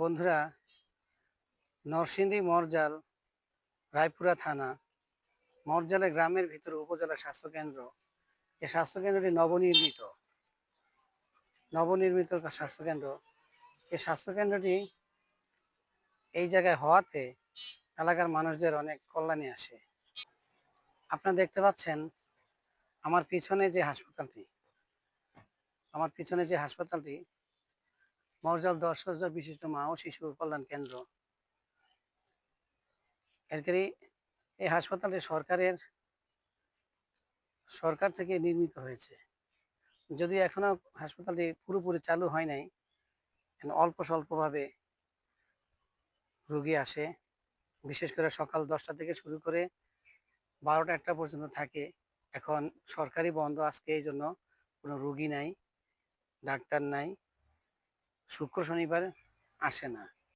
বন্ধুরা, নরসিংদী মরজাল রায়পুরা থানা মরজালে গ্রামের ভিতরে উপজেলা স্বাস্থ্যকেন্দ্র। এই স্বাস্থ্যকেন্দ্রটি নবনির্মিত স্বাস্থ্যকেন্দ্র। এই স্বাস্থ্যকেন্দ্রটি এই জায়গায় হওয়াতে এলাকার মানুষদের অনেক কল্যাণে আসে। আপনারা দেখতে পাচ্ছেন আমার পিছনে যে হাসপাতালটি মরজাল 10 শয্যা বিশিষ্ট মা ও শিশু কল্যাণ কেন্দ্র। এই হাসপাতালটি সরকার থেকে নির্মিত হয়েছে, যদিও এখনো হাসপাতালটি পুরোপুরি চালু হয় নাই। অল্প স্বল্পভাবে রোগী আসে, বিশেষ করে সকাল 10টা থেকে শুরু করে 12টা 1টা পর্যন্ত থাকে। এখন সরকারি বন্ধ আজকে, এই জন্য কোনো রোগী নাই, ডাক্তার নাই, শুক্র শনিবার আসে না।